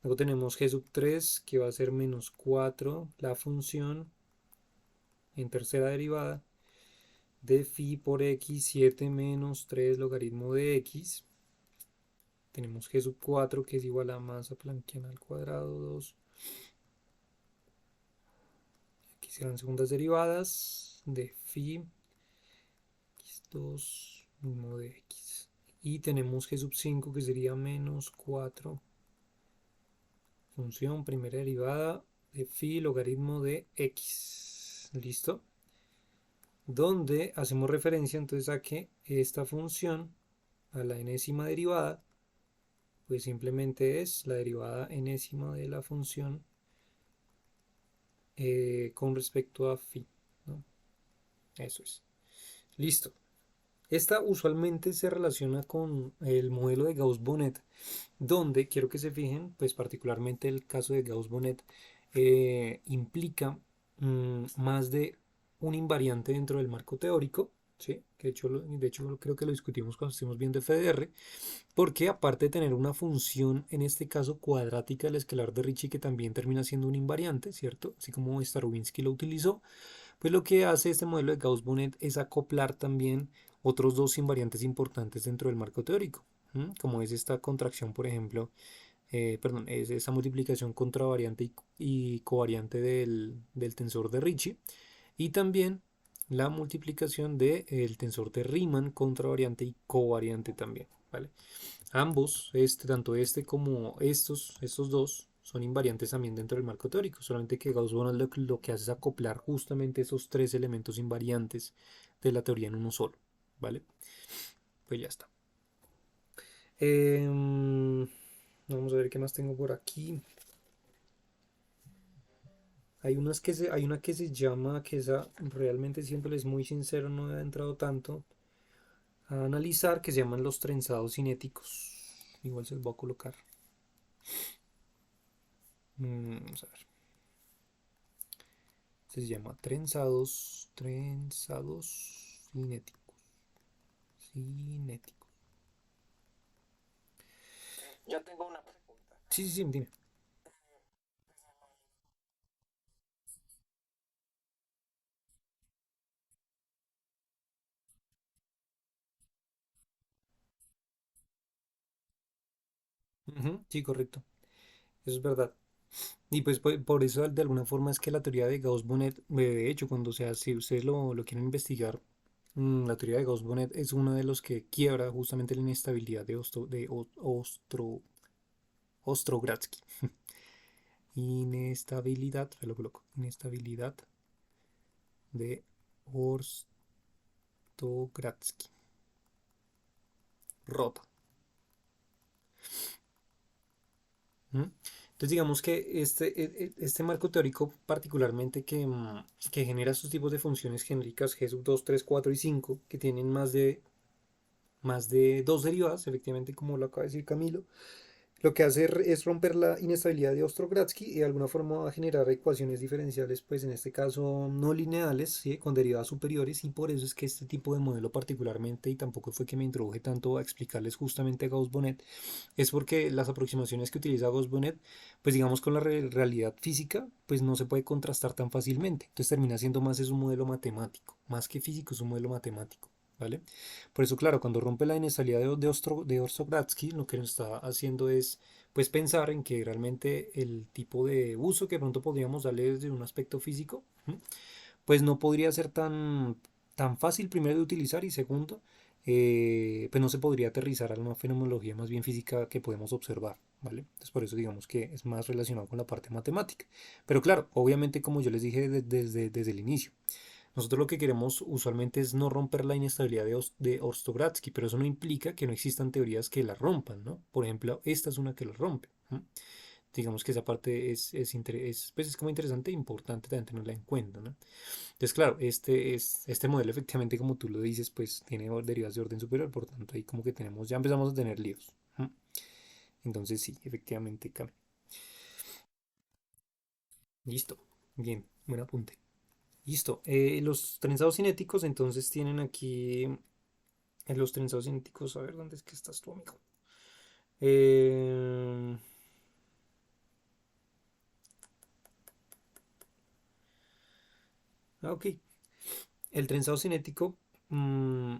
Luego tenemos g sub 3 que va a ser menos 4 la función en tercera derivada de phi por x 7 menos 3 logaritmo de x. Tenemos g sub 4 que es igual a masa planquiana al cuadrado 2. Aquí serán segundas derivadas de phi x2 mismo de x. Y tenemos g sub 5 que sería menos 4 función primera derivada de phi logaritmo de x. ¿Listo? donde hacemos referencia entonces a que esta función, a la enésima derivada, pues simplemente es la derivada enésima de la función con respecto a phi, ¿no? Eso es. Listo. Esta usualmente se relaciona con el modelo de Gauss-Bonnet, donde quiero que se fijen, pues particularmente el caso de Gauss-Bonnet implica más de un invariante dentro del marco teórico, ¿sí? Que de hecho creo que lo discutimos cuando estuvimos viendo FDR, porque aparte de tener una función, en este caso cuadrática del escalar de Ricci, que también termina siendo un invariante, ¿cierto? Así como Starobinsky lo utilizó, pues lo que hace este modelo de Gauss-Bonnet es acoplar también otros dos invariantes importantes dentro del marco teórico, como es esta contracción, por ejemplo, perdón, es esa multiplicación contravariante y covariante del tensor de Ricci, y también la multiplicación del tensor de Riemann contravariante y covariante también, ¿vale? Ambos, tanto este como estos dos, son invariantes también dentro del marco teórico, solamente que Gauss-Bonnet lo que hace es acoplar justamente esos tres elementos invariantes de la teoría en uno solo, ¿vale? Pues ya está. Vamos a ver qué más tengo por aquí. Hay una que se llama, que esa realmente siéndoles muy sincero no he entrado tanto a analizar, que se llaman los trenzados cinéticos. Igual se los voy a colocar. Vamos a ver. Se llama trenzados cinéticos. Cinéticos. Yo tengo una pregunta. Sí, sí, sí, dime. Ujú, sí, correcto. Eso es verdad. Y pues por eso de alguna forma es que la teoría de Gauss-Bonnet, de hecho, cuando sea, si ustedes lo quieren investigar, la teoría de Gauss-Bonnet es uno de los que quiebra justamente la inestabilidad Ostrogradsky. Inestabilidad, se lo coloco, inestabilidad de Ostrogradsky. Rota. ¿Mm? Entonces digamos que este marco teórico particularmente que genera estos tipos de funciones genéricas G sub 2, 3, 4 y 5 que tienen más de dos derivadas, efectivamente como lo acaba de decir Camilo, lo que hace es romper la inestabilidad de Ostrogradsky y de alguna forma va a generar ecuaciones diferenciales, pues en este caso no lineales, ¿sí? Con derivadas superiores, y por eso es que este tipo de modelo particularmente, y tampoco fue que me introduje tanto a explicarles justamente Gauss-Bonnet, es porque las aproximaciones que utiliza Gauss-Bonnet, pues digamos con la realidad física, pues no se puede contrastar tan fácilmente. Entonces termina siendo más es un modelo matemático, más que físico es un modelo matemático, ¿vale? Por eso, claro, cuando rompe la inestabilidad de Ostrogradsky, lo que nos está haciendo es pues pensar en que realmente el tipo de uso que pronto podríamos darle desde un aspecto físico, pues no podría ser tan fácil primero de utilizar, y segundo, pues no se podría aterrizar a una fenomenología más bien física que podemos observar, ¿vale? Entonces por eso digamos que es más relacionado con la parte matemática. Pero claro, obviamente como yo les dije desde el inicio, nosotros lo que queremos usualmente es no romper la inestabilidad de Orstogradsky, pero eso no implica que no existan teorías que la rompan, ¿no? Por ejemplo, esta es una que la rompe. Digamos que esa parte pues es como interesante e importante también tenerla en cuenta, ¿no? Entonces, claro, este modelo efectivamente, como tú lo dices, pues tiene derivas de orden superior, por tanto ahí como que ya empezamos a tener líos. Entonces sí, efectivamente, Cami. Listo. Bien, buen apunte. Listo. Los trenzados cinéticos entonces tienen aquí los trenzados cinéticos. A ver, ¿dónde es que estás tú, amigo? Eh, ok. El trenzado cinético mm,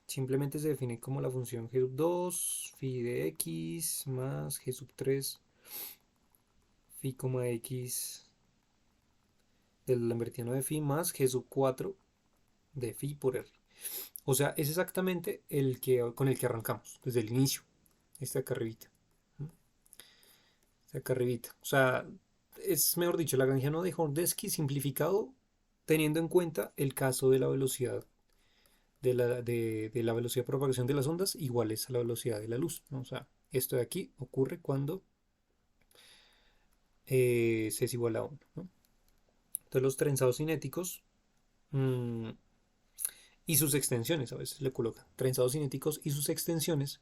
simplemente se define como la función g sub 2 phi de x más g sub 3 phi, x del lambertiano de phi más g sub 4 de phi por r. O sea, es exactamente con el que arrancamos desde el inicio. Este acá arribita. Este acá arribita. O sea, es mejor dicho, el lagrangiano de Horndeski simplificado, teniendo en cuenta el caso de la velocidad de la velocidad de propagación de las ondas iguales a la velocidad de la luz, ¿no? O sea, esto de aquí ocurre cuando C es igual a 1, ¿no? Entonces los trenzados cinéticos mmm, y sus extensiones, a veces le colocan trenzados cinéticos y sus extensiones,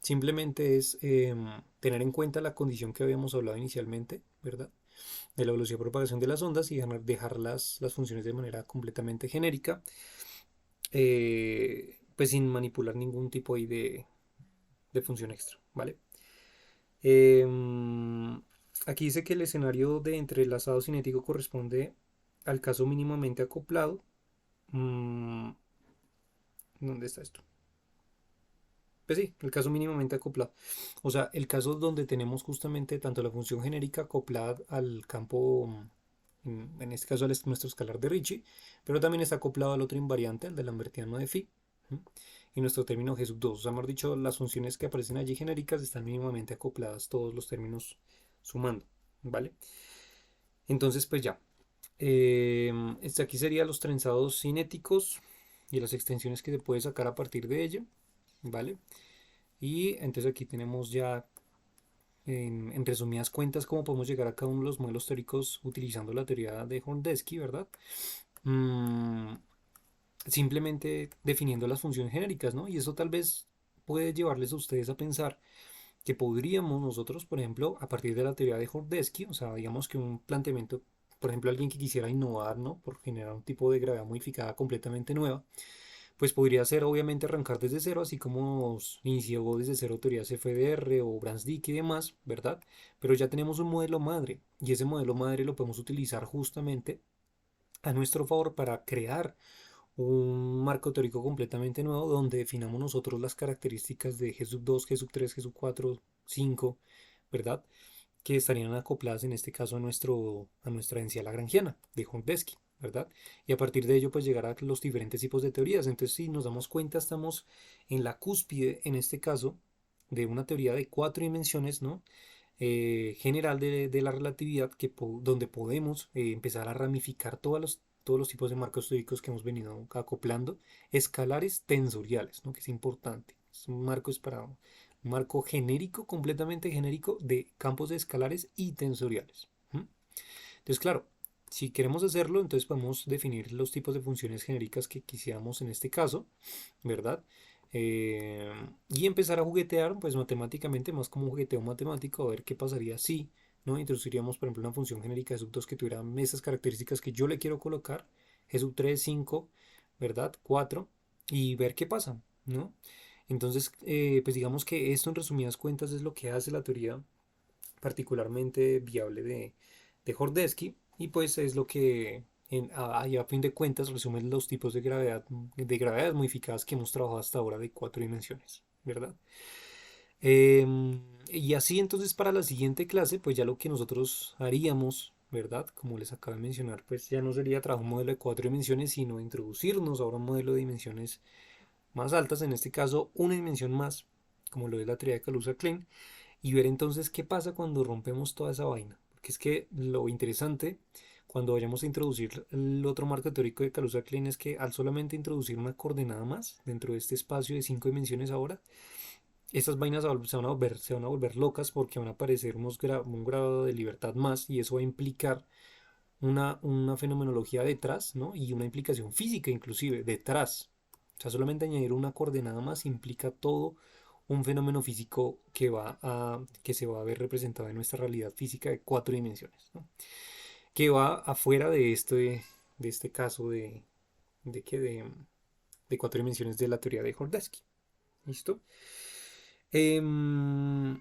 simplemente es tener en cuenta la condición que habíamos hablado inicialmente, ¿verdad? De la velocidad de propagación de las ondas y dejar las funciones de manera completamente genérica, pues sin manipular ningún tipo ahí de función extra, ¿vale? Eh, Aquí dice que el escenario de entrelazado cinético corresponde al caso mínimamente acoplado. Mm, ¿Dónde está esto? Pues sí, el caso mínimamente acoplado. O sea, el caso donde tenemos justamente tanto la función genérica acoplada al campo, en este caso nuestro escalar de Ricci, pero también está acoplado al otro invariante, al de Lambertiano de Phi, ¿m? Y nuestro término G sub 2. O sea, hemos dicho, las funciones que aparecen allí genéricas están mínimamente acopladas, todos los términos sumando, ¿vale? Entonces, pues ya. Este aquí serían los trenzados cinéticos y las extensiones que se puede sacar a partir de ello, ¿vale? Y entonces aquí tenemos ya en resumidas cuentas cómo podemos llegar a cada uno de los modelos teóricos utilizando la teoría de Horndeski, ¿verdad? Mm, Simplemente definiendo las funciones genéricas, ¿no? Y eso tal vez puede llevarles a ustedes a pensar que podríamos nosotros, por ejemplo, a partir de la teoría de Horndeski, o sea, digamos que un planteamiento, por ejemplo, alguien que quisiera innovar, ¿no? Por generar un tipo de gravedad modificada completamente nueva, pues podría ser obviamente arrancar desde cero, así como inició desde cero teorías FDR o Brans-Dicke y demás, ¿verdad? Pero ya tenemos un modelo madre y ese modelo madre lo podemos utilizar justamente a nuestro favor para crear un marco teórico completamente nuevo donde definamos nosotros las características de G sub 2, G sub 3, G sub 4, 5, ¿verdad? Que estarían acopladas en este caso a nuestra densidad lagrangiana de Hornbesky, ¿verdad? Y a partir de ello pues llegar a los diferentes tipos de teorías. Entonces si nos damos cuenta estamos en la cúspide en este caso de una teoría de cuatro dimensiones, ¿no? General de la relatividad donde podemos empezar a ramificar todos los tipos de marcos teóricos que hemos venido acoplando, escalares tensoriales, ¿no? Que es importante. Es un marco es para un marco genérico, completamente genérico de campos de escalares y tensoriales. ¿M? Entonces, claro, si queremos hacerlo, entonces podemos definir los tipos de funciones genéricas que quisiéramos en este caso, ¿verdad? Y empezar a juguetear, pues matemáticamente, más como un jugueteo matemático, a ver qué pasaría si, ¿no? Introduciríamos, por ejemplo, una función genérica de sub 2 que tuviera esas características que yo le quiero colocar, G sub 3, 5, ¿verdad? 4, y ver qué pasa, ¿no? Entonces, pues digamos que esto en resumidas cuentas es lo que hace la teoría particularmente viable de Hordesky y pues es lo que a fin de cuentas resume los tipos de gravedades modificadas que hemos trabajado hasta ahora de cuatro dimensiones, ¿verdad? Y así entonces para la siguiente clase, pues ya lo que nosotros haríamos, ¿verdad? Como les acabo de mencionar, pues ya no sería trabajar un modelo de cuatro dimensiones, sino introducirnos ahora un modelo de dimensiones más altas, en este caso una dimensión más, como lo es la teoría de Kaluza-Klein, y ver entonces qué pasa cuando rompemos toda esa vaina. Porque es que lo interesante cuando vayamos a introducir el otro marco teórico de Kaluza-Klein es que al solamente introducir una coordenada más dentro de este espacio de cinco dimensiones ahora, estas vainas se van a volver locas porque van a aparecer un grado de libertad más y eso va a implicar una fenomenología detrás, ¿no? Y una implicación física inclusive detrás. O sea, solamente añadir una coordenada más implica todo un fenómeno físico que se va a ver representado en nuestra realidad física de cuatro dimensiones, ¿no? Que va afuera de este caso de, que de cuatro dimensiones de la teoría de Hordesky. ¿Listo? Em,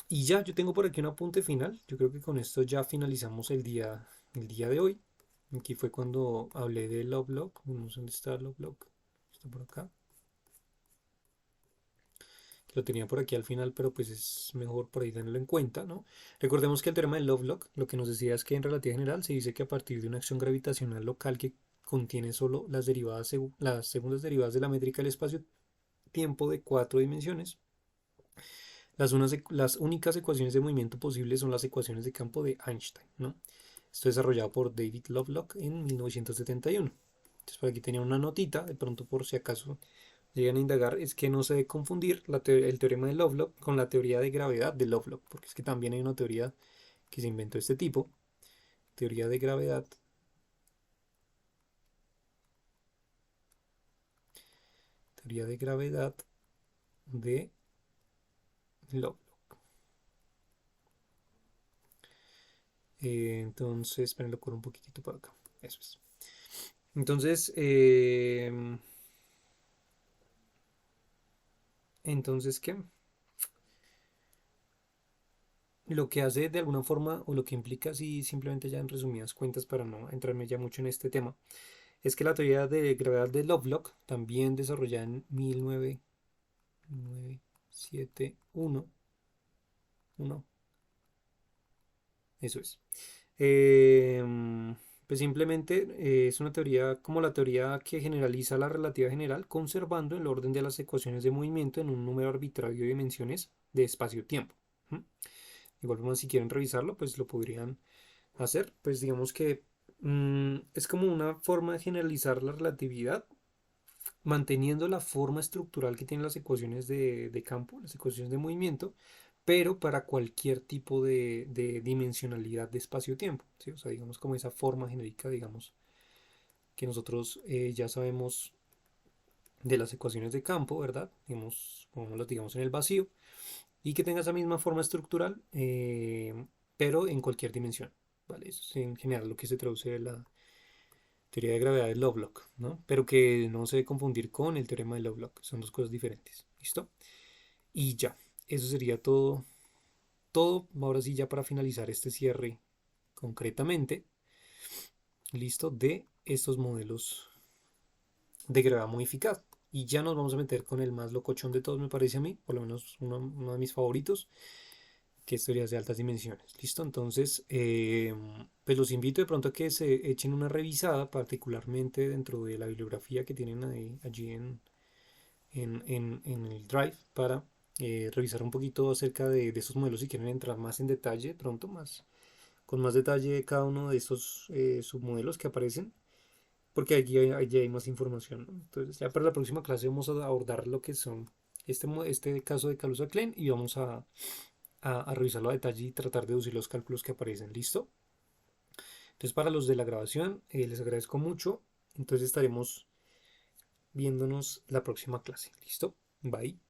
y ya, yo tengo por aquí un apunte final. Yo creo que con esto ya finalizamos el día de hoy. Aquí fue cuando hablé de Lovelock. No sé dónde está Lovelock. Está por acá. Que lo tenía por aquí al final, pero pues es mejor por ahí tenerlo en cuenta, ¿no? Recordemos que el teorema de Lovelock lo que nos decía es que en relatividad general se dice que a partir de una acción gravitacional local que contiene solo las segundas derivadas de la métrica del espacio-tiempo de cuatro dimensiones, las únicas ecuaciones de movimiento posibles son las ecuaciones de campo de Einstein, ¿no? Esto desarrollado por David Lovelock en 1971. Entonces por aquí tenía una notita, de pronto por si acaso llegan a indagar, es que no se debe confundir el teorema de Lovelock con la teoría de gravedad de Lovelock, porque es que también hay una teoría que se inventó este tipo, teoría de gravedad, teoría de gravedad de Lovelock. Entonces, esperen, lo corro un poquitito para acá. Eso es. Entonces, ¿qué? Lo que hace de alguna forma, o lo que implica, si simplemente ya en resumidas cuentas, para no entrarme ya mucho en este tema, es que la teoría de gravedad de Lovelock, también desarrollada en 1971, eso es. Eh, pues simplemente es una teoría como la teoría que generaliza la relatividad general, conservando el orden de las ecuaciones de movimiento en un número arbitrario de dimensiones de espacio-tiempo. ¿Mm? Igual forma, si quieren revisarlo, pues lo podrían hacer. Pues digamos que es como una forma de generalizar la relatividad, manteniendo la forma estructural que tienen las ecuaciones de campo, las ecuaciones de movimiento, pero para cualquier tipo de dimensionalidad de espacio-tiempo, ¿sí? O sea, digamos como esa forma genérica, digamos, que nosotros ya sabemos de las ecuaciones de campo, ¿verdad? Digamos, como las digamos en el vacío, y que tenga esa misma forma estructural, pero en cualquier dimensión, ¿vale? Eso es en general lo que se traduce de la teoría de gravedad de Lovelock, ¿no? Pero que no se debe confundir con el teorema de Lovelock, son dos cosas diferentes, ¿listo? Y ya, eso sería todo, ahora sí ya para finalizar este cierre concretamente, listo, de estos modelos de gravedad modificada. Y ya nos vamos a meter con el más locochón de todos, me parece a mí, por lo menos uno de mis favoritos, que es teorías de altas dimensiones. ¿Listo? Entonces, pues los invito de pronto a que se echen una revisada, particularmente dentro de la bibliografía que tienen allí en el Drive, para revisar un poquito acerca de estos modelos si quieren entrar más en detalle, pronto más, con más detalle de cada uno de estos submodelos que aparecen, porque allí hay más información, ¿no? Entonces, ya para la próxima clase vamos a abordar lo que son este caso de Kaluza-Klein y vamos a revisarlo a detalle y tratar de deducir los cálculos que aparecen. ¿Listo? Entonces, para los de la grabación, les agradezco mucho. Entonces, estaremos viéndonos la próxima clase. ¿Listo? Bye.